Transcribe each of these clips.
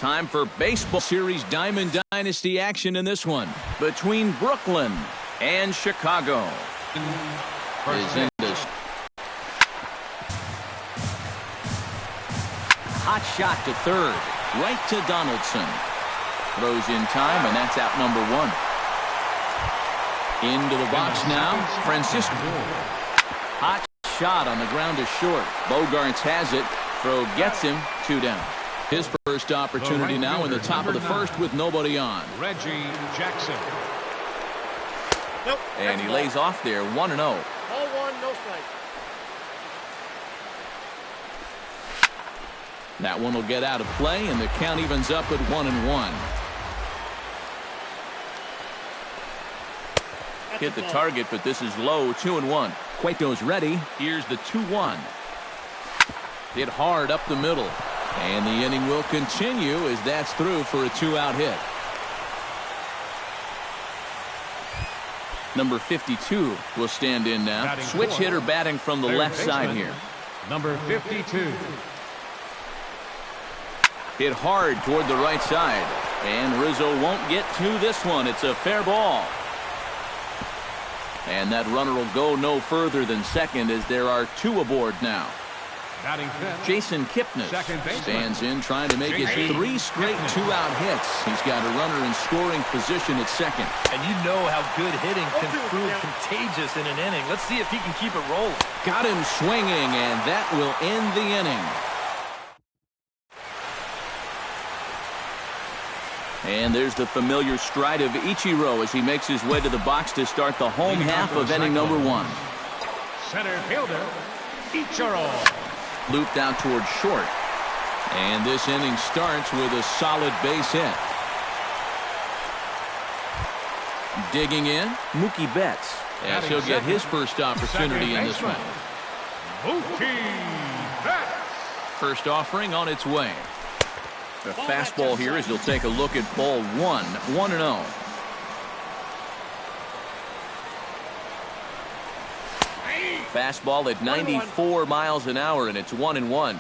Time for baseball series Diamond Dynasty action in this one between Brooklyn and Chicago. Is in this hot shot to third, right to Donaldson. Throws in time, and that's out number one. Into the box now, Francisco. Hot shot on the ground is short. Bogarts has it. Throw gets him. 2 down. His first opportunity now in the top of the first with nobody on. Reggie Jackson. Nope, and he lays off there, 1-0. Ball 1, no strike. That one will get out of play, and the count evens up at 1-1. Hit the target, but this is low, 2-1. Cueto's ready. Here's the 2-1. Hit hard up the middle. And the inning will continue as that's through for a 2-out hit. Number 52 will stand in now. Batting Switch four. hitter batting from the left side here. Number 52. Hit hard toward the right side. And Rizzo won't get to this one. It's a fair ball. And that runner will go no further than second as there are 2 aboard now. Batting fifth. Jason Kipnis stands in trying to make it 3 straight 2-out hits. He's got a runner in scoring position at second. And you know how good hitting can prove contagious in an inning. Let's see if he can keep it rolling. Got him swinging, and that will end the inning. And there's the familiar stride of Ichiro as he makes his way to the box to start the home half of inning number 1. Center fielder, Ichiro. Looped out towards short. And this inning starts with a solid base hit. Digging in, Mookie Betts, as he'll get his first opportunity in this one. Mookie Betts. First offering on its way. The fastball here as he'll take a look at ball 1, 1-0. Fastball at 94 miles an hour, and it's 1-1.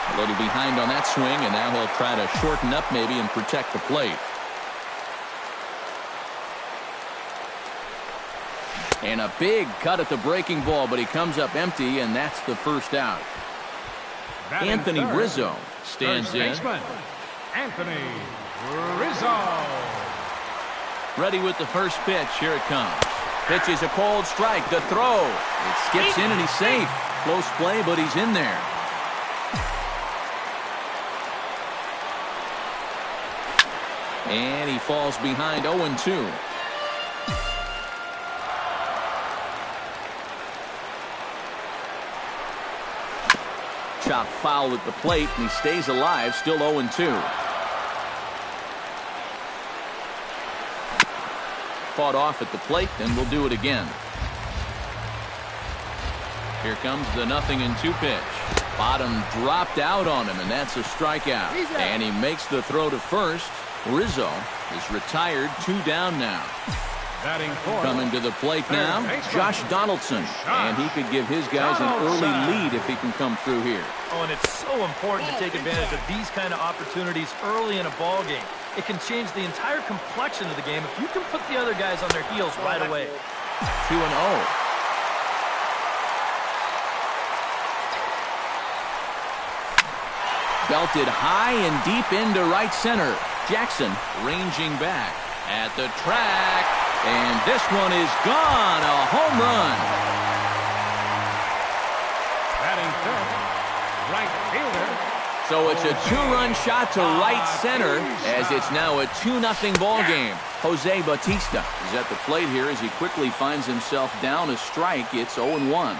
A little behind on that swing, and now he'll try to shorten up maybe and protect the plate. And a big cut at the breaking ball, but he comes up empty, and that's the first out. Anthony Rizzo stands in. Anthony Rizzo. Ready with the first pitch. Here it comes. Pitch is a cold strike. The throw. It skips in, and he's safe. Close play, but he's in there. And he falls behind 0-2. Chop foul at the plate, and he stays alive, still 0-2. Fought off at the plate, and we'll do it again. Here comes the 0-2 pitch. Bottom dropped out on him, and that's a strikeout. And he makes the throw to first. Rizzo is retired, 2 down now. Coming to the plate now, Josh Donaldson. And he could give his guys an early lead if he can come through here. Oh, and it's so important to take advantage of these kind of opportunities early in a ball game. It can change the entire complexion of the game if you can put the other guys on their heels right away. 2-0. Belted high and deep into right center. Jackson ranging back at the track. And this one is gone. A home run. Batting fifth, right fielder. So it's a 2-run shot to right center as it's now a 2-0 ball game. Jose Bautista is at the plate here as he quickly finds himself down a strike. It's 0-1.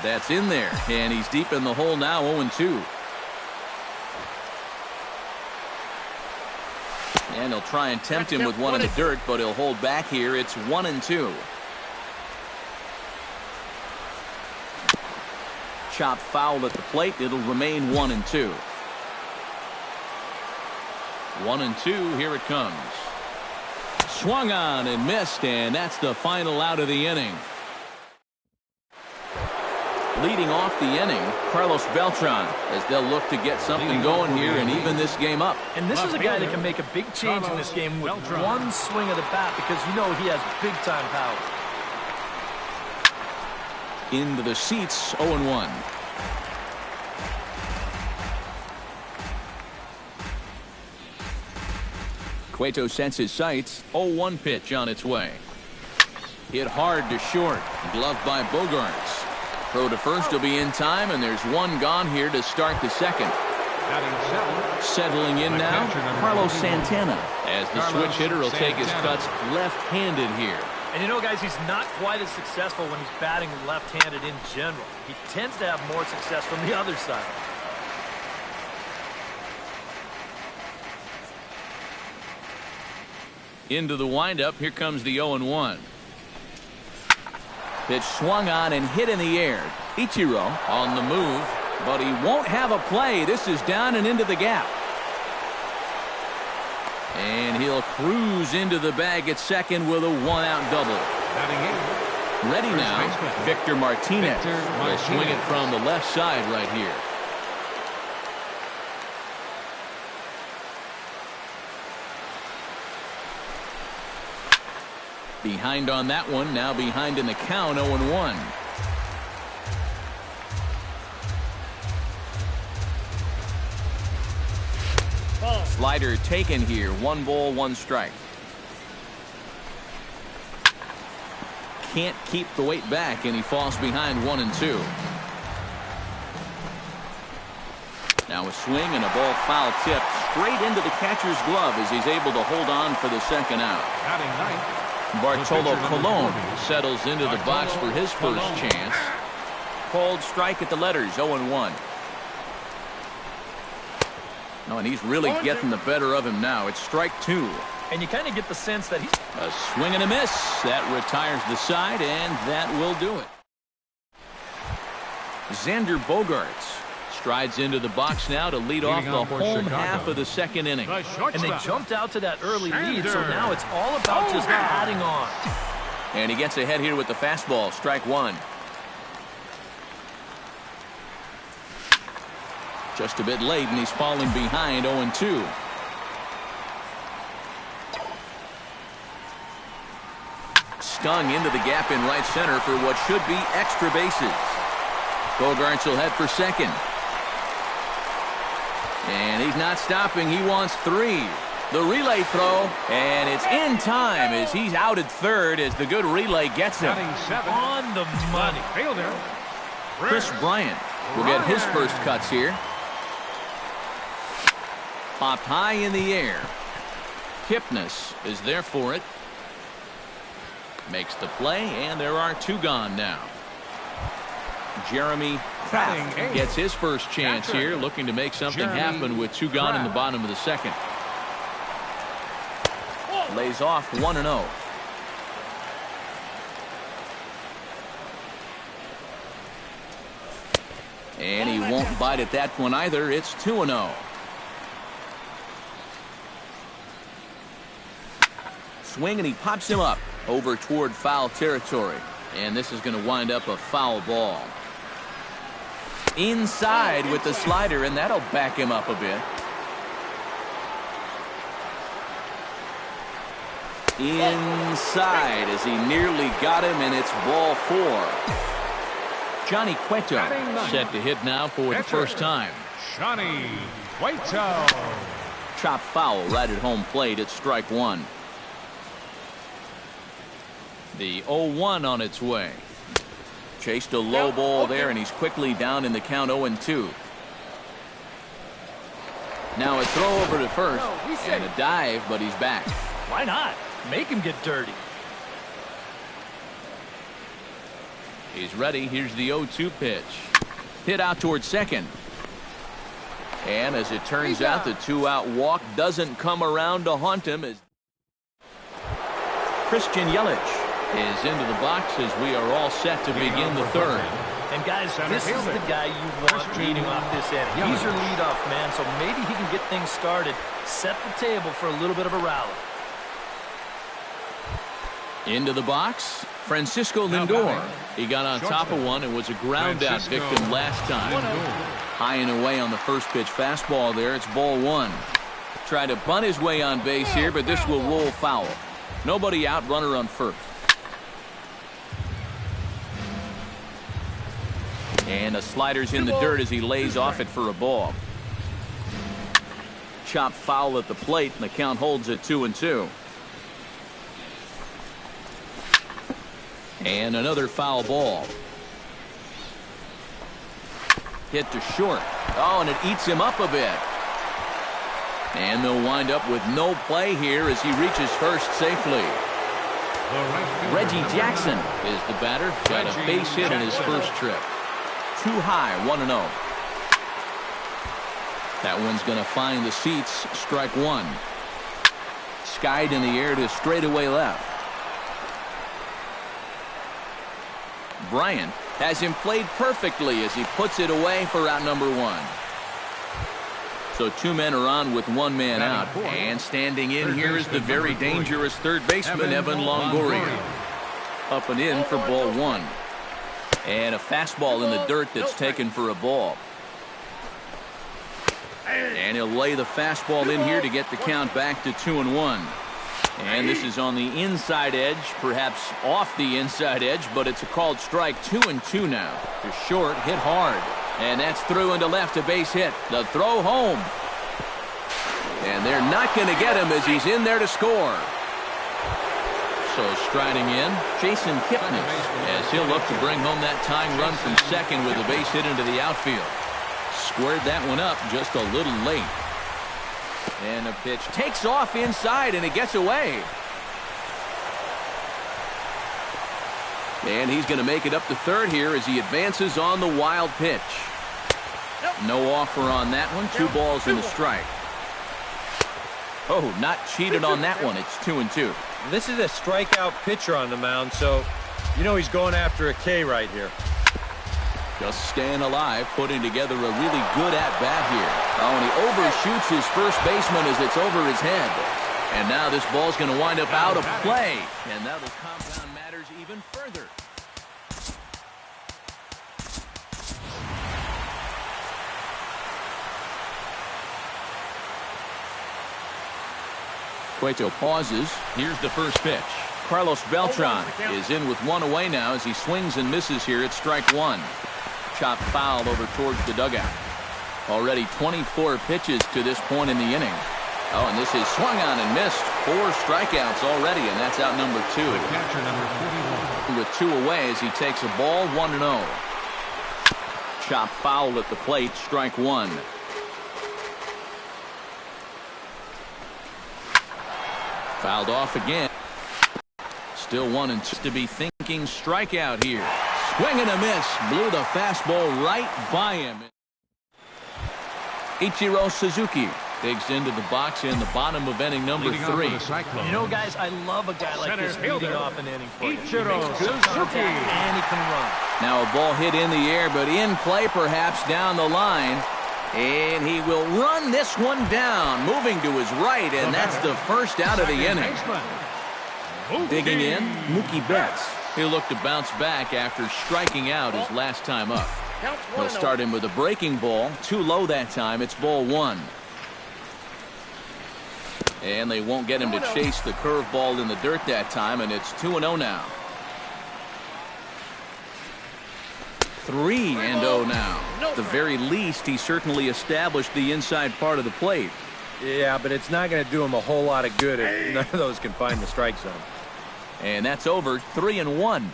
That's in there, and he's deep in the hole now, 0-2. And he'll try and tempt him with one in the dirt, but he'll hold back here. It's 1-2. Chop foul at the plate. It'll remain 1-2. 1-2. Here it comes. Swung on and missed, and that's the final out of the inning. Leading off the inning, Carlos Beltran, as they'll look to get something going here and even this game up. And this is a guy that can make a big change in this game with one swing of the bat, because you know he has big-time power. Into the seats, 0-1. Cueto sets his sights. 0-1 pitch on its way. Hit hard to short. Gloved by Bogarts. Throw to first will be in time, and there's one gone here to start the second. Settling in now, Carlos Santana, as the switch hitter will take his cuts left-handed here. And you know, guys, he's not quite as successful when he's batting left-handed in general. He tends to have more success from the other side. Into the windup, here comes the 0-1. Pitch swung on and hit in the air. Ichiro on the move, but he won't have a play. This is down and into the gap. And he'll cruise into the bag at second with a one-out double. Ready now, Victor Martinez. Will swing it from the left side right here. Behind on that one, now behind in the count, 0-1. Slider taken here, 1 ball, 1 strike. Can't keep the weight back, and he falls behind 1-2. Now a swing and a ball foul tip straight into the catcher's glove as he's able to hold on for the second out. Bartolo Colon settles into the box for his first chance. Called strike at the letters, 0-1. No, and he's really getting the better of him now. It's strike 2. And you kind of get the sense that he's... A swing and a miss. That retires the side, and that will do it. Xander Bogarts strides into the box now to lead off the home half of the second inning. And they jumped out to that early lead, so now it's all about just adding on. And he gets ahead here with the fastball, strike 1. Just a bit late, and he's falling behind, 0-2. Stung into the gap in right center for what should be extra bases. Bogarts will head for second. And he's not stopping. He wants 3. The relay throw, and it's in time as he's out at third as the good relay gets him. On the money. Chris Bryant will get his first cuts here. Popped high in the air. Kipnis is there for it. Makes the play, and there are 2 gone now. Jeremy Kraft gets his first chance here, looking to make something happen with 2 gone in the bottom of the second. Lays off 1-0. And he won't bite at that one either. It's 2-0. Swing, and he pops him up over toward foul territory. And this is going to wind up a foul ball. Inside with the slider, and that'll back him up a bit. Inside as he nearly got him, and it's ball 4. Johnny Cueto set to hit now for the first time. Johnny Cueto. Chop foul right at home plate at strike 1. The 0-1 on its way. Chased a low ball there, and he's quickly down in the count, 0-2. Now a throw over to first, and a dive, but he's back. Why not? Make him get dirty. He's ready. Here's the 0-2 pitch. Hit out towards second. And as it turns out, the 2-out walk doesn't come around to haunt him as Christian Yelich is into the box as we are all set to begin the third. And guys, this is the guy you want leading off this inning. He's your leadoff man, so maybe he can get things started, set the table for a little bit of a rally. Into the box, Francisco Lindor. He got on top of one and was a ground out victim last time. High and away on the first pitch fastball there. It's ball one. Tried to bunt his way on base here, but this will roll foul. Nobody out, runner on first. And a slider's in the dirt as he lays off it for a ball. Chopped foul at the plate, and the count holds at 2-2. And another foul ball. Hit to short. Oh, and it eats him up a bit. And they'll wind up with no play here as he reaches first safely. Reggie Jackson is the batter. Got a base hit in his first trip. Too high, 1-0. That one's going to find the seats. Strike one. Skied in the air to straightaway left. Bryant has him played perfectly as he puts it away for out number one. So two men are on with one man out. And standing in here is the very dangerous third baseman, Evan Longoria. Up and in for ball one. And a fastball in the dirt that's taken for a ball. And he'll lay the fastball in here to get the count back to 2-1. And this is on the inside edge, perhaps off the inside edge, but it's a called strike. 2-2 now. To short, hit hard. And that's through into left, a base hit. The throw home. And they're not going to get him as he's in there to score. So striding in, Jason Kipnis, as he'll look to bring home that tying run from second with a base hit into the outfield. Squared that one up just a little late. And the pitch takes off inside, and it gets away. And he's going to make it up to third here as he advances on the wild pitch. No offer on that one. 2 balls and a strike. Oh, not cheated on that one. It's 2-2. This is a strikeout pitcher on the mound, so you know he's going after a K right here. Just staying alive, putting together a really good at-bat here. Oh, and he overshoots his first baseman as it's over his head. And now this ball's going to wind up out of play. And that'll compound matters even further. Cueto pauses. Here's the first pitch. Carlos Beltran is in with one away now as he swings and misses here at strike one. Chopped foul over towards the dugout. Already 24 pitches to this point in the inning. Oh, and this is swung on and missed. 4 strikeouts already, and that's out number 2. Catcher number 41. With 2 away as he takes a ball, 1-0. Chopped foul at the plate, strike one. Fouled off again. Still 1-2 to be thinking strikeout here. Swing and a miss. Blew the fastball right by him. Ichiro Suzuki digs into the box in the bottom of inning number 3. You know, guys, I love a guy like this leading off an inning for you. Ichiro Suzuki. And he can run. Now a ball hit in the air, but in play perhaps down the line. And he will run this one down, moving to his right, and that's the first out of the inning. Digging in, Mookie Betts. He'll look to bounce back after striking out his last time up. He'll start him with a breaking ball. Too low that time. It's ball one. And they won't get him to chase the curveball in the dirt that time, and it's 2-0 now. 3-0 now. At the very least, he certainly established the inside part of the plate. Yeah, but it's not going to do him a whole lot of good if none of those can find the strike zone. And that's over. 3-1.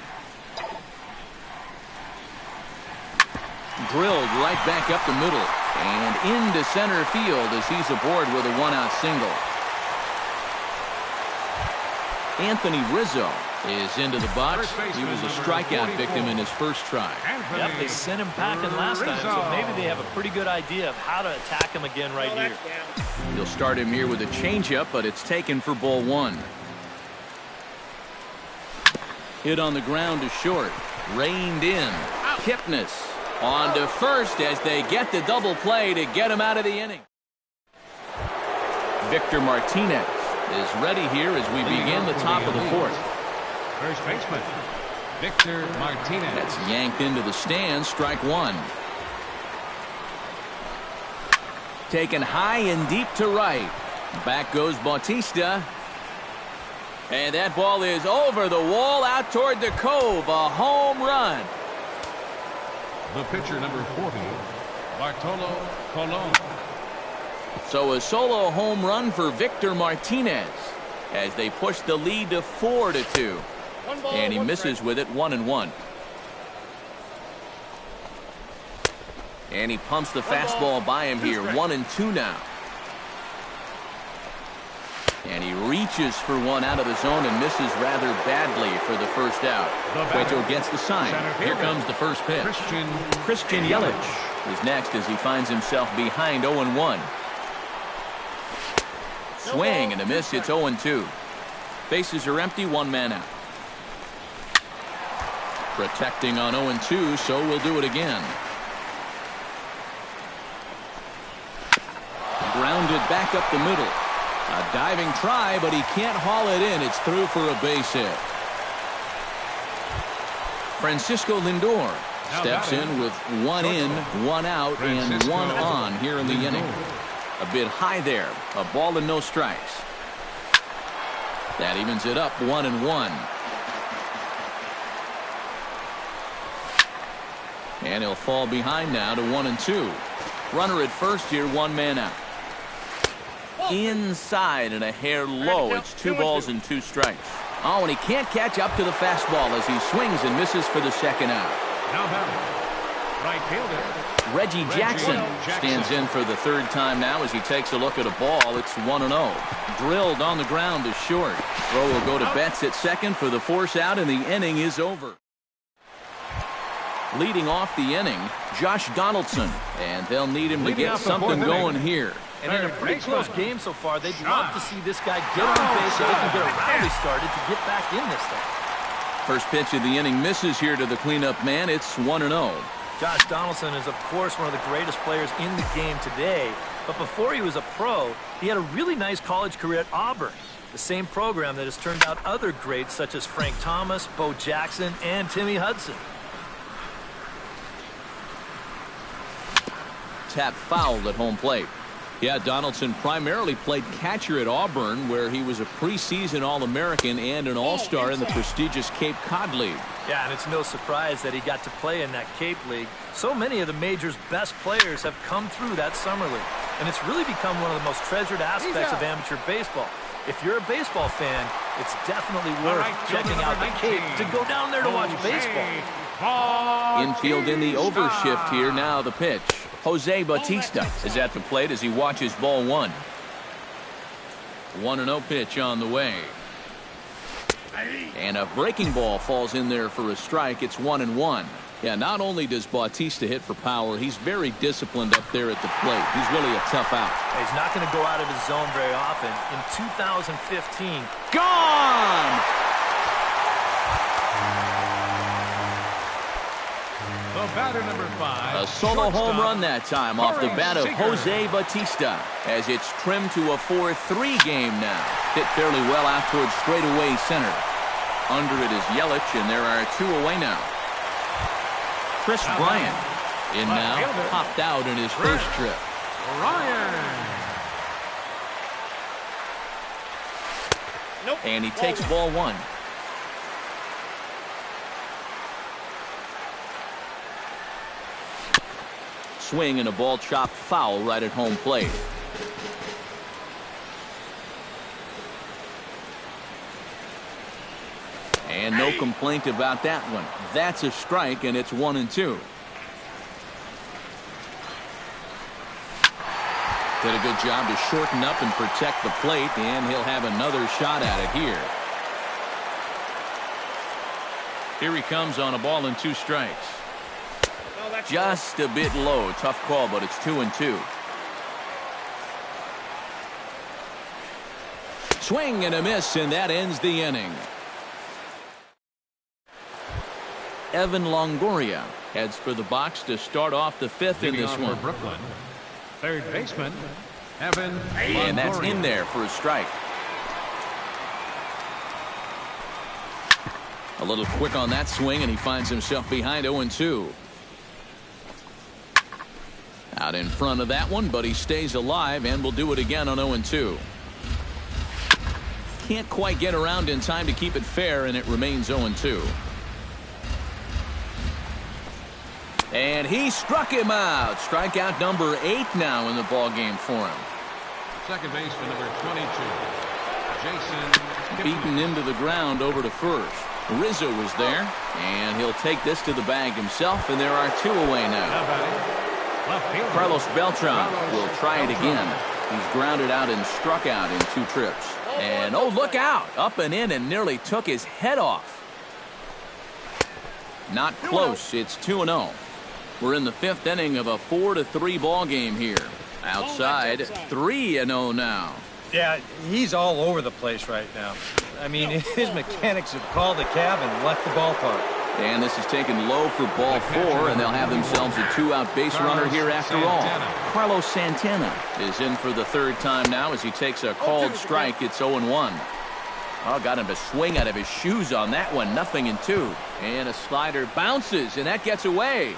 Drilled right back up the middle and into center field as he's aboard with a 1-out single. Anthony Rizzo is into the box. He was a strikeout victim in his first try. Yep, they sent him packing last time, so maybe they have a pretty good idea of how to attack him again right here. He'll start him here with a changeup, but it's taken for ball one. Hit on the ground to short. Reined in. Kipnis on to first as they get the double play to get him out of the inning. Victor Martinez is ready here as we begin the top of the fourth. First baseman, Victor Martinez. That's yanked into the stands. Strike one. Taken high and deep to right. Back goes Bautista. And that ball is over the wall out toward the cove. A home run. The pitcher, number 40, Bartolo Colon. So a solo home run for Victor Martinez as they push the lead to 4-2. And he misses with it, 1-1. And he pumps the fastball by him here, 1-2 now. And he reaches for one out of the zone and misses rather badly for the first out. Cueto gets the sign. Here comes the first pitch. Christian Yelich is next as he finds himself behind 0-1. Swing and a miss. It's 0-2. Bases are empty, one man out. Protecting on 0-2, so we'll do it again. Grounded back up the middle. A diving try, but he can't haul it in. It's through for a base hit. Francisco Lindor steps in with one in, one out, and one on here in the inning. A bit high there. A ball and no strikes. That evens it up, 1-1. And he'll fall behind now to 1-2. Runner at first here, one man out. Inside and a hair low. It's 2 balls and 2 strikes. Oh, and he can't catch up to the fastball as he swings and misses for the second out. Now batting, right fielder Reggie Jackson stands in for the third time now as he takes a look at a ball. It's 1-0. Drilled on the ground to short. Throw will go to Betts at second for the force out, and the inning is over. Leading off the inning, Josh Donaldson, and they'll need him to get something going here. And in a pretty close game so far, they'd love to see this guy get on base so they can get a rally started to get back in this thing. First pitch of the inning misses here to the cleanup man. It's 1-0. Josh Donaldson is, of course, one of the greatest players in the game today. But before he was a pro, he had a really nice college career at Auburn, the same program that has turned out other greats such as Frank Thomas, Bo Jackson, and Timmy Hudson. Tap fouled at home plate. Yeah, Donaldson primarily played catcher at Auburn, where he was a preseason All-American and an All-Star in the prestigious Cape Cod League. Yeah, and it's no surprise that he got to play in that Cape League. So many of the major's best players have come through that summer league, and it's really become one of the most treasured aspects of amateur baseball. If you're a baseball fan, it's definitely worth checking out the Cape to go down there to watch baseball. Infield in the overshift here. Now the pitch. Jose Bautista is at the plate as he watches ball one. 1-0 pitch on the way. And a breaking ball falls in there for a strike. It's 1-1. Yeah, not only does Bautista hit for power, he's very disciplined up there at the plate. He's really a tough out. He's not going to go out of his zone very often. In 2015, gone! The batter, number 5. A solo home run that time off the bat of Jose Bautista as it's trimmed to a 4-3 game now. Hit fairly well out towards straightaway center. Under it is Yelich, and there are 2 away now. Chris Bryant in now, popped out in his first trip. And he takes ball one. Swing and a ball chopped foul right at home plate. And no complaint about that one. That's a strike, and it's 1-2. Did a good job to shorten up and protect the plate, and he'll have another shot at it here. Here he comes on a ball and 2 strikes. Just a bit low. Tough call, but it's 2-2. Swing and a miss, and that ends the inning. Evan Longoria heads for the box to start off the 5th in this one. Brooklyn, third baseman, Evan Longoria. And that's in there for a strike. A little quick on that swing, and he finds himself behind 0-2. Out in front of that one, but he stays alive and will do it again on 0-2. Can't quite get around in time to keep it fair, and it remains 0-2. And he struck him out. Strikeout number 8 now in the ball game for him. Second baseman number 22, Jason. Beaten into the ground over to first. Rizzo was there, and he'll take this to the bag himself, and there are 2 away now. Carlos Beltran will try it again. He's grounded out and struck out in 2 trips. And oh, look out! Up and in and nearly took his head off. Not close. It's 2-0. We're in the 5th inning of a 4-3 ball game here. Outside, 3-0 now. Yeah, he's all over the place right now. I mean, his mechanics have called the cab and left the ballpark. And this is taken low for ball 4, and they'll have themselves a 2-out base runner here after all. Carlos Santana is in for the 3rd time now as he takes a called strike. It's 0-1. Oh, got him to swing out of his shoes on that one. 0-2. And a slider bounces, and that gets away.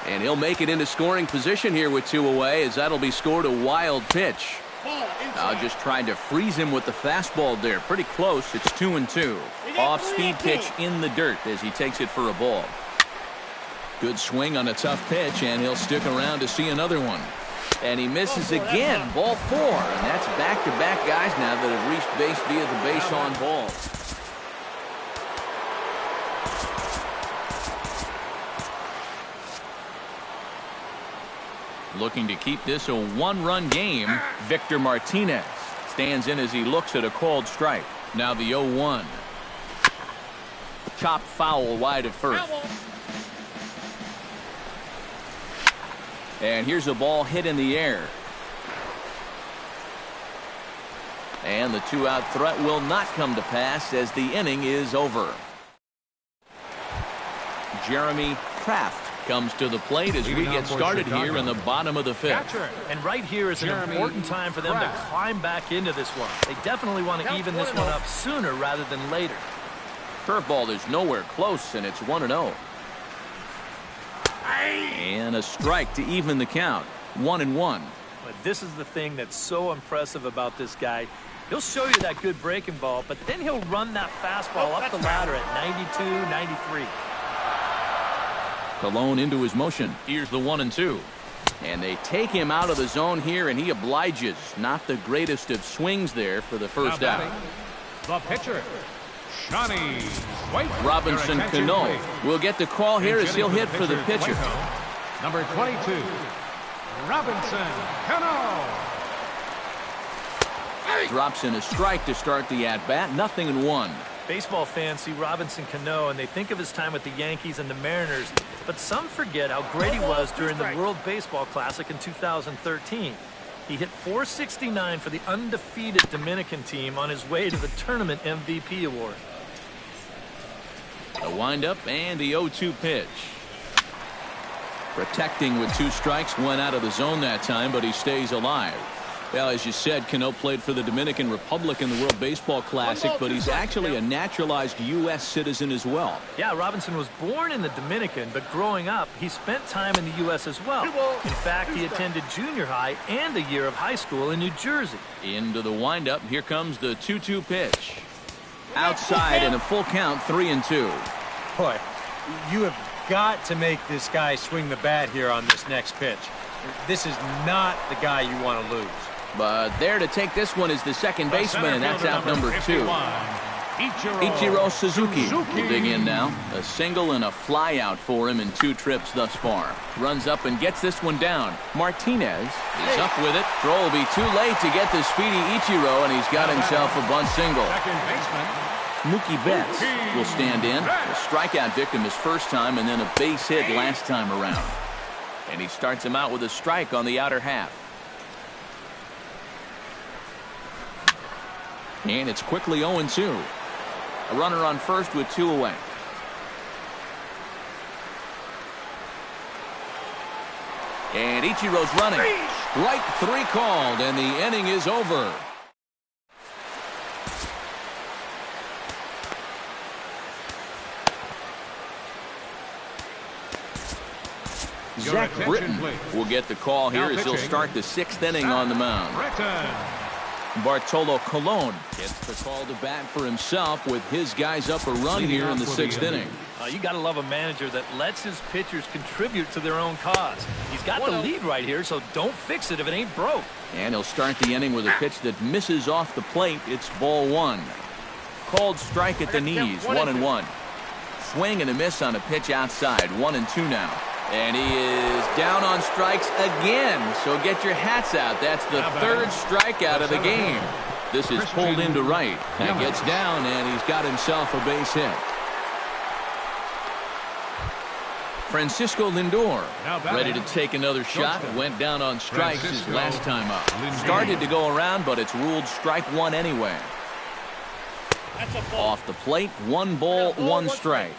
And he'll make it into scoring position here with 2 away, as that'll be scored a wild pitch. Just trying to freeze him with the fastball there. Pretty close. It's 2-2. Off-speed pitch in the dirt as he takes it for a ball. Good swing on a tough pitch, and he'll stick around to see another one. And he misses again. Ball 4. And that's back-to-back guys now that have reached base via the base on ball. Looking to keep this a 1-run game. Victor Martinez stands in as he looks at a called strike. Now the 0-1. Chop foul wide of first. And here's a ball hit in the air. And the 2-out threat will not come to pass as the inning is over. Jeremy Kraft comes to the plate as we get started here in the bottom of the 5th. And right here is an important time for them to climb back into this one. They definitely want to even this one up sooner rather than later. Curveball is nowhere close, and it's 1-0. And a strike to even the count. 1-1. But this is the thing that's so impressive about this guy. He'll show you that good breaking ball, but then he'll run that fastball up the ladder at 92, 93. Colon into his motion. Here's the 1-2. And they take him out of the zone here, and he obliges. Not the greatest of swings there for the first out. The pitcher, Johnny White. Robinson Cano will get the call here as he'll hit for the pitcher. Number 22, Robinson Cano. Drops in a strike to start the at-bat. 0-1. Baseball fans see Robinson Cano and they think of his time with the Yankees and the Mariners, but some forget how great he was during the World Baseball Classic in 2013. He hit .469 for the undefeated Dominican team on his way to the tournament MVP award. A windup and the 0-2 pitch. Protecting with 2 strikes, went out of the zone that time, but he stays alive. Well, as you said, Cano played for the Dominican Republic in the World Baseball Classic, but he's actually a naturalized U.S. citizen as well. Yeah, Robinson was born in the Dominican, but growing up, he spent time in the U.S. as well. In fact, he attended junior high and a year of high school in New Jersey. Into the windup, here comes the 2-2 pitch. Outside and a full count, 3-2. Boy, you have got to make this guy swing the bat here on this next pitch. This is not the guy you want to lose. But there to take this one is the second baseman, and that's out number 2. Ichiro Suzuki will dig in now. A single and a fly out for him in 2 trips thus far. Runs up and gets this one down. Martinez is up with it. Throw will be too late to get the speedy Ichiro, and he's got himself a bunt single. Mookie Betts will stand in. A strikeout victim his first time, and then a base hit last time around. And he starts him out with a strike on the outer half. And it's quickly 0-2. A runner on first with 2 away. And Ichiro's running. Strike 3 called, and the inning is over. Zach attention, Britton please. will get the call here Now as he'll pitching, start the 6th inning on the mound. Britton. Bartolo Colon gets the call to bat for himself with his guys up a run Leading here in the off for the 6th inning. inning. You got to love a manager that lets his pitchers contribute to their own cause. He's got the lead right here, so don't fix it if it ain't broke. And he'll start the inning with a pitch that misses off the plate. It's ball 1. Called strike at the knees, 1-1. Swing and a miss on a pitch outside, 1-2 now. And he is down on strikes again. So get your hats out. That's the 3rd strikeout of the game. This is pulled into right. And gets down, and he's got himself a base hit. Francisco Lindor ready to take another shot. Went down on strikes his last time up. Started to go around, but it's ruled strike 1 anyway. Off the plate, 1 ball, 1 strike.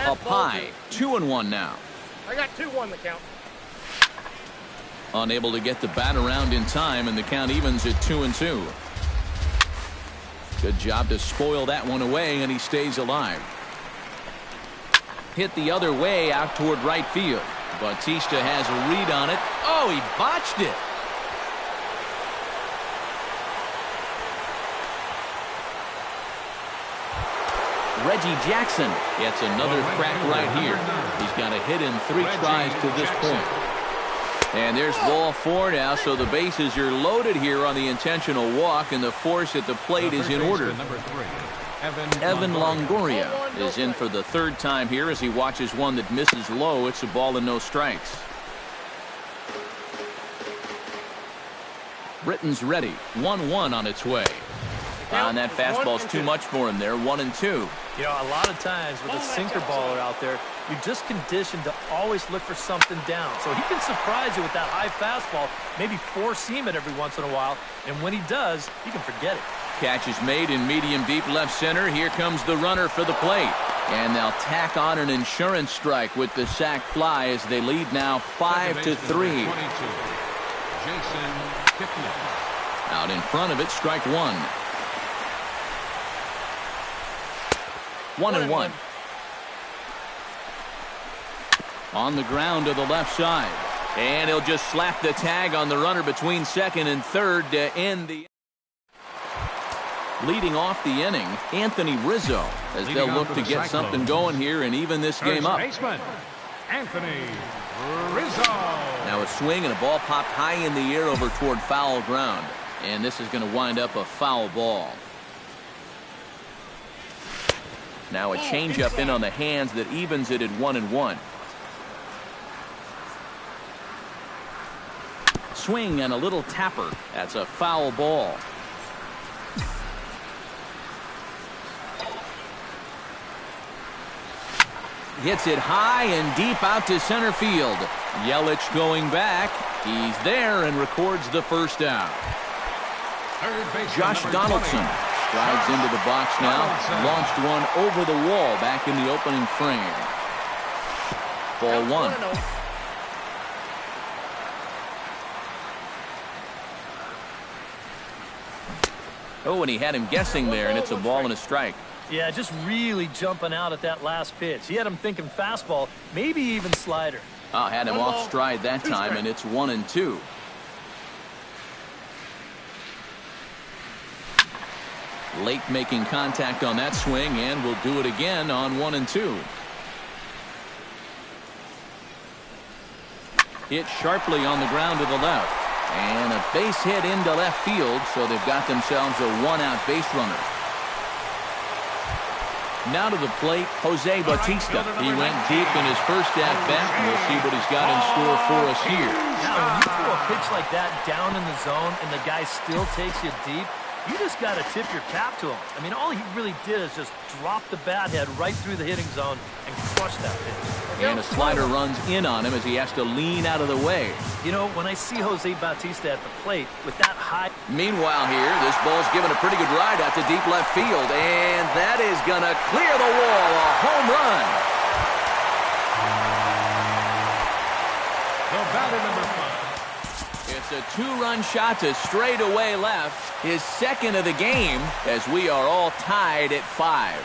Up high, 2-1 now. I got 2-1 the count. Unable to get the bat around in time, and the count evens at 2-2. Good job to spoil that one away, and he stays alive. Hit the other way out toward right field. Bautista has a read on it. Oh, he botched it. Reggie Jackson gets another crack right here. He's got a hit in 3 tries to this point. And there's ball 4 now, so the bases are loaded here on the intentional walk, and the force at the plate is in order. Evan Longoria is in for the 3rd time here as he watches one that misses low. It's a ball and no strikes. Britton's ready. 1-1 on its way. And that fastball's too much for him there. 1-2. You know, a lot of times with a sinker baller out there, you're just conditioned to always look for something down. So he can surprise you with that high fastball, maybe 4-seam it every once in a while. And when he does, you can forget it. Catch is made in medium deep left center. Here comes the runner for the plate. And they'll tack on an insurance strike with the sac fly as they lead now 5-3. Jason Kipnis. Out in front of it, strike 1. 1-1. On the ground to the left side. And he'll just slap the tag on the runner between 2nd and 3rd to end the... Leading off the inning, Anthony Rizzo, as they'll look to get something going here and even this game up. Baseman, Anthony Rizzo. Now a swing and a ball popped high in the air over toward foul ground. And this is going to wind up a foul ball. Now a changeup in on the hands that evens it at 1-1. Swing and a little tapper. That's a foul ball. Hits it high and deep out to center field. Yelich going back. He's there and records the 1st out. Josh Donaldson strides into the box now. Launched one over the wall back in the opening frame. Ball 1. Oh, and he had him guessing there, and it's a ball and a strike. Yeah, just really jumping out at that last pitch. He had him thinking fastball, maybe even slider. Oh, had him off stride that time, and it's 1-2. Late making contact on that swing, and will do it again on 1-2. Hit sharply on the ground to the left. And a base hit into left field, so they've got themselves a 1-out base runner. Now to the plate, Jose Bautista. He went deep in his first at-bat, and we'll see what he's got in store for us here. Now, when you throw a pitch like that down in the zone and the guy still takes you deep, you just got to tip your cap to him. I mean, all he really did is just drop the bat head right through the hitting zone and crush that pitch. And a slider runs in on him as he has to lean out of the way. You know, when I see Jose Bautista at the plate with that high... Meanwhile here, this ball's given a pretty good ride out to deep left field, and that is going to clear the wall. A home run. The batter number 5. It's a 2-run shot to straightaway left. His 2nd of the game as we are all tied at 5.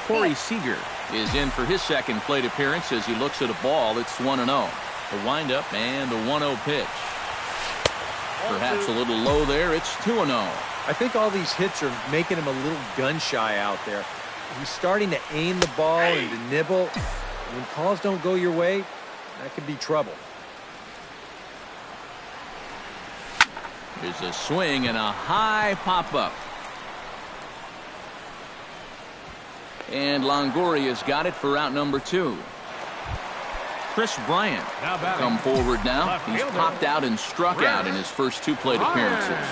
Corey Seager is in for his second plate appearance as he looks at a ball. It's 1-0. The windup and the 1-0 pitch. Perhaps a little low there. It's 2-0. I think all these hits are making him a little gun-shy out there. He's starting to aim the ball and to nibble. When calls don't go your way, that could be trouble. There's a swing and a high pop-up. And Longoria's got it for out number 2. Chris Bryant come forward now. He's popped out and struck out in his first 2 plate appearances.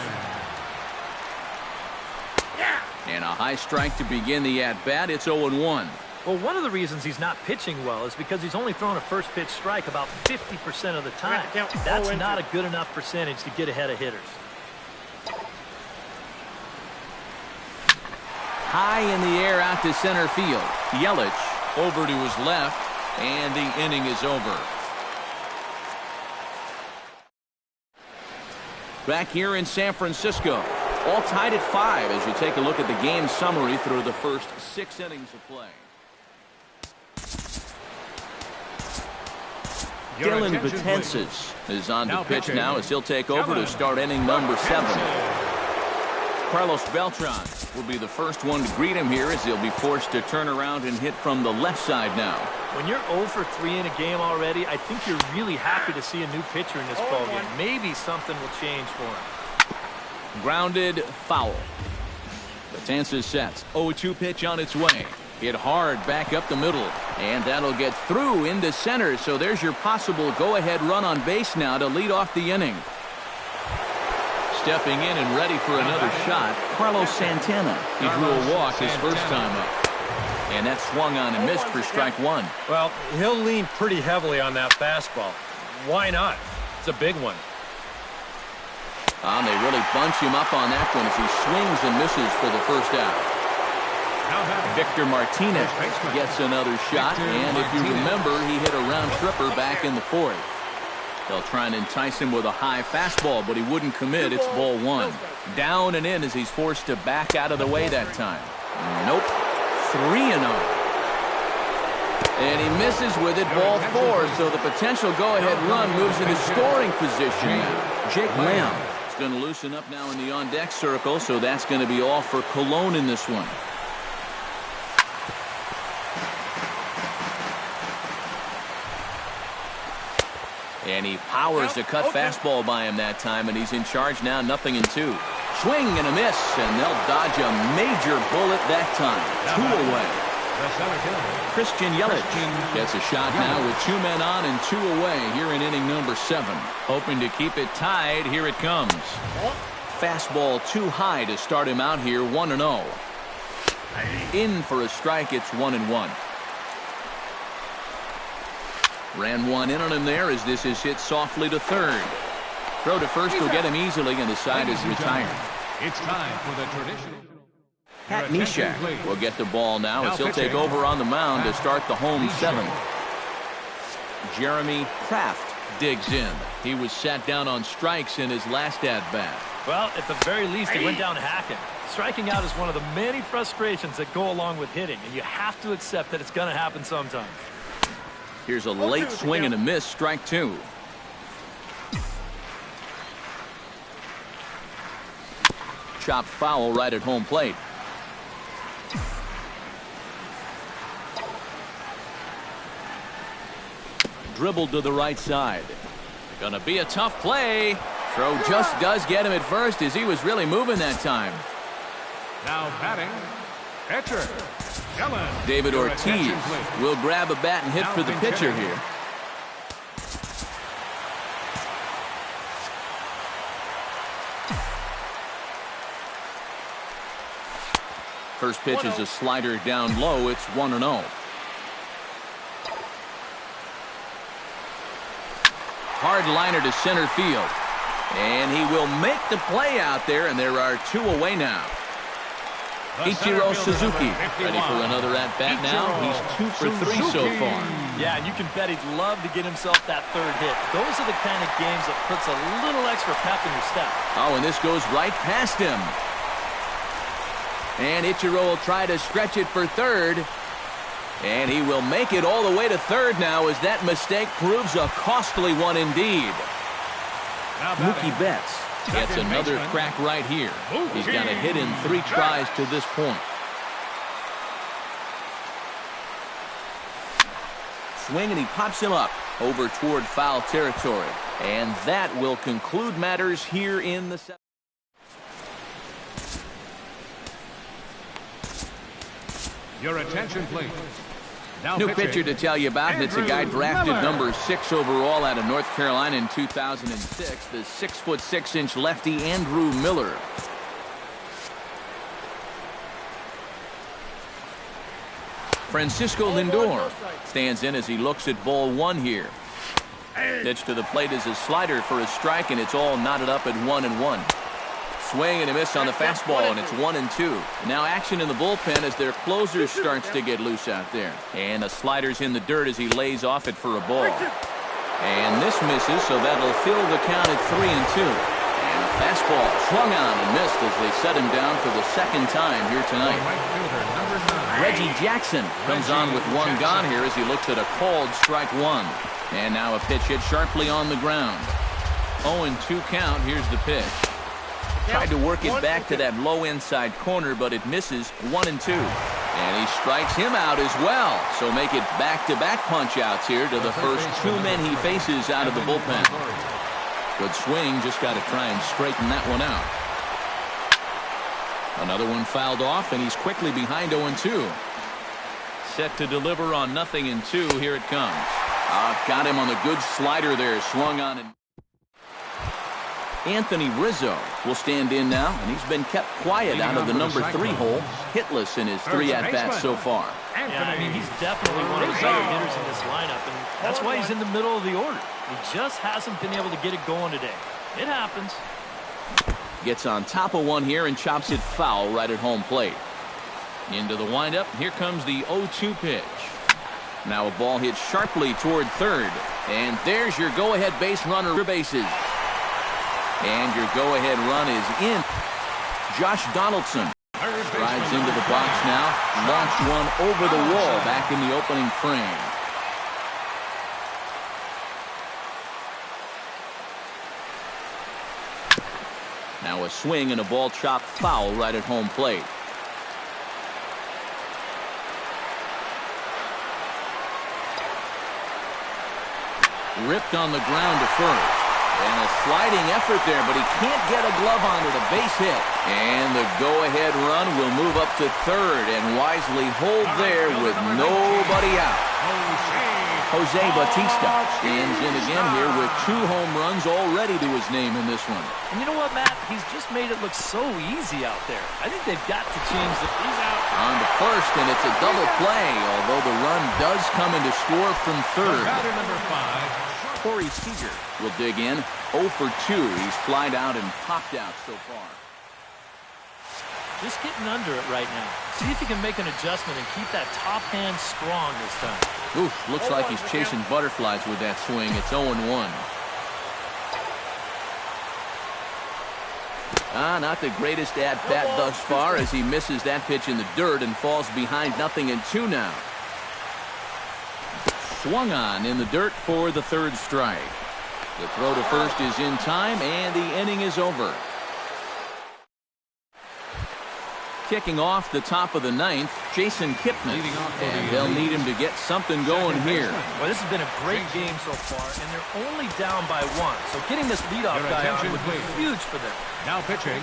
And a high strike to begin the at-bat. It's 0-1. Well, one of the reasons he's not pitching well is because he's only thrown a first pitch strike about 50% of the time. That's not a good enough percentage to get ahead of hitters. High in the air out to center field. Yelich over to his left, and the inning is over. Back here in San Francisco, all tied at 5 as you take a look at the game summary through the first 6 innings of play. Dylan Betances is on the pitch now as he'll take over to start inning number 7. Carlos Beltran will be the first one to greet him here as he'll be forced to turn around and hit from the left side now. When you're 0 for 3 in a game already, I think you're really happy to see a new pitcher in this ballgame. Maybe something will change for him. Grounded foul. Betances sets. 0-2 pitch on its way. Hit hard back up the middle. And that'll get through into center. So there's your possible go-ahead run on base now to lead off the inning. Stepping in and ready for another shot, Carlos Santana. He drew a walk his first time up. And that swung on and missed for strike 1. Well, he'll lean pretty heavily on that fastball. Why not? It's a big one. They really bunch him up on that one as he swings and misses for the first out. Victor Martinez gets another shot, and if you remember, he hit a round tripper back in the 4th. They'll try and entice him with a high fastball, but he wouldn't commit. It's ball 1. Down and in as he's forced to back out of the way that time. Nope. 3-0. And he misses with it, ball 4. So the potential go-ahead run moves into scoring position now. Jake Lamb is going to loosen up now in the on-deck circle, so that's going to be all for Colon in this one. And he powers a cut fastball by him that time, and he's in charge now, 0-2. Swing and a miss, and they'll dodge a major bullet that time. 2 away. Christian Yelich gets a shot now with 2 men on and 2 away here in inning number 7. Hoping to keep it tied, here it comes. Fastball too high to start him out here, 1-0. In for a strike, it's 1-1. Ran one in on him there as this is hit softly to third. Throw to first will get him easily, and the side is retired. It's time for the traditional. Pat Neshek will get the ball now as he'll take over on the mound to start the home 7th. Jeremy Kraft digs in. He was sat down on strikes in his last at-bat. Well, at the very least, he went down hacking. Striking out is one of the many frustrations that go along with hitting, and you have to accept that it's going to happen sometime. Here's a late swing and a miss, strike 2. Chopped foul right at home plate. Dribbled to the right side. Gonna be a tough play. Throw just does get him at first as he was really moving that time. Now batting, pitcher. David Ortiz will grab a bat and hit for the pitcher here. First pitch is a slider down low. It's 1-0. Hard liner to center field. And he will make the play out there, and there are 2 away now. Ichiro Suzuki ready for another at-bat now. He's 2 for 3 so far. Yeah, and you can bet he'd love to get himself that 3rd hit. Those are the kind of games that puts a little extra pep in your step. Oh, and this goes right past him. And Ichiro will try to stretch it for 3rd. And he will make it all the way to third now as that mistake proves a costly one indeed. Mookie Betts gets another crack right here. He's got a hit in 3 tries to this point. Swing, and he pops him up over toward foul territory. And that will conclude matters here in the 7th. Your attention, please. Now New pitching. pitcher to tell you about, and it's a guy drafted number 6 overall out of North Carolina in 2006, the 6'6" lefty Andrew Miller. Francisco Lindor stands in as he looks at ball 1 here. Pitch to the plate is a slider for a strike, and it's all knotted up at 1-1. Swing and a miss on the fastball, and it's 1-2. Now action in the bullpen as their closer starts to get loose out there. And the slider's in the dirt as he lays off it for a ball. And this misses, so that'll fill the count at 3-2. And a fastball swung on and missed as they set him down for the 2nd time here tonight. Reggie Jackson comes on with 1 gone here as he looks at a called strike 1. And now a pitch hit sharply on the ground. 0-2 count. Here's the pitch. Tried to work it back to that low inside corner, but it misses. 1-2. And he strikes him out as well. So make it back-to-back punch-outs here to the first 2 men he faces out of the bullpen. Good swing. Just got to try and straighten that one out. Another one fouled off, and he's quickly behind 0-2. Set to deliver on 0-2. Here it comes. Got him on the good slider there. Swung on and Anthony Rizzo will stand in now, and he's been kept quiet out of the number 3 hole, hitless in his 3 at-bats so far. Yeah, I mean, he's definitely one of the better hitters in this lineup, and that's why he's in the middle of the order. He just hasn't been able to get it going today. It happens. Gets on top of one here and chops it foul right at home plate. Into the windup. Here comes the 0-2 pitch. Now a ball hit sharply toward third. And there's your go-ahead base runner bases. And your go-ahead run is in. Josh Donaldson rides into the box now. Launched one over the wall back in the opening frame. Now a swing and a ball chopped foul right at home plate. Ripped on the ground to first. And a sliding effort there, but he can't get a glove on it. A base hit. And the go-ahead run will move up to third and wisely hold there with nobody out. Jose Bautista stands in again here with 2 home runs already to his name in this one. And you know what, Matt? He's just made it look so easy out there. I think they've got to change the... He's out. On to first, and it's a double play, although the run does come into score from third. Batter number 5. Corey Seager will dig in. 0 for 2. He's flied out and popped out so far. Just getting under it right now. See if he can make an adjustment and keep that top hand strong this time. Oof, looks like he's chasing butterflies with that swing. It's 0-1. Not the greatest at-bat thus far as he misses that pitch in the dirt and falls behind 0-2 now. Swung on in the dirt for the third strike. The throw to first is in time, and the inning is over. Kicking off the top of the 9th, Jason Kipnis. And they'll need him to get something going here. Well, this has been a great game so far, and they're only down by 1. So getting this leadoff guy on would be huge for them. Now pitching,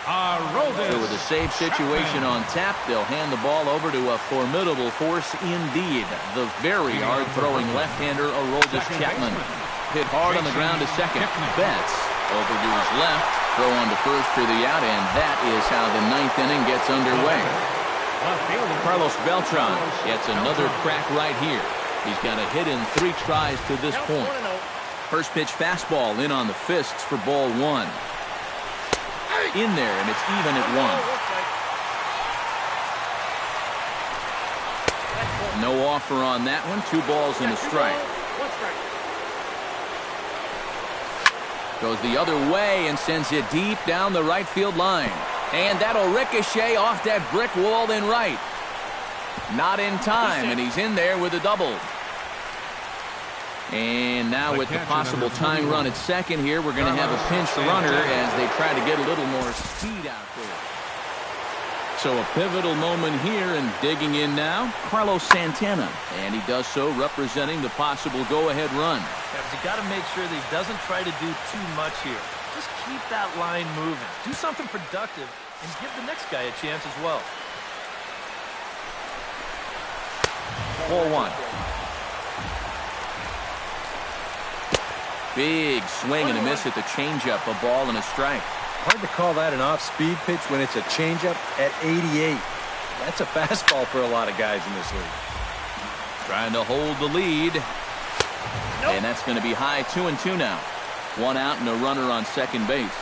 So with a save situation on tap, they'll hand the ball over to a formidable force indeed. The very hard-throwing left-hander, Aroldis Chapman. Hit hard on the ground to second. Betts over to his left. Throw on to first for the out, and that is how the 9th inning gets underway. Carlos Beltran gets another crack right here. He's got a hit in 3 tries to this point. First pitch fastball in on the fists for ball 1. In there, and it's even at 1. No offer on that one. 2 balls and a strike. Goes the other way and sends it deep down the right field line. And that'll ricochet off that brick wall in right. Not in time, and he's in there with a double. And now with the possible tying run at second here, we're going to have a pinch runner as they try to get a little more speed out there. So a pivotal moment here, and digging in now, Carlos Santana. And he does so representing the possible go-ahead run. Yeah, but you got to make sure that he doesn't try to do too much here. Just keep that line moving. Do something productive and give the next guy a chance as well. 4-1. Big swing and a miss at the changeup, a ball and a strike. Hard to call that an off-speed pitch when it's a changeup at 88. That's a fastball for a lot of guys in this league. Trying to hold the lead. And that's going to be high 2-2 now. 1 out and a runner on second base.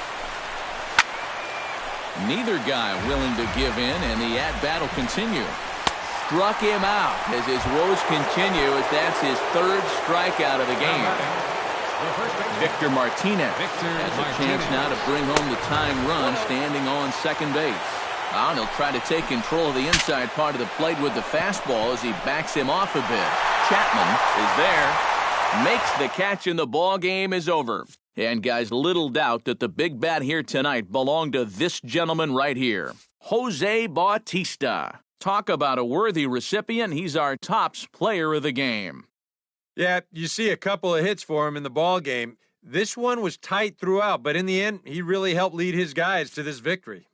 Neither guy willing to give in, and the at-bat will continue. Struck him out as his woes continue, as that's his 3rd strikeout of the game. Victor Martinez has a chance now to bring home the tying run, standing on second base. And he'll try to take control of the inside part of the plate with the fastball as he backs him off a bit. Chapman is there, makes the catch, and the ball game is over. And guys, little doubt that the big bat here tonight belonged to this gentleman right here, Jose Bautista. Talk about a worthy recipient. He's our tops player of the game. Yeah, you see a couple of hits for him in the ball game. This one was tight throughout, but in the end, he really helped lead his guys to this victory.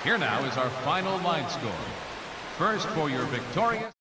Here now is our final line score. First for your victorious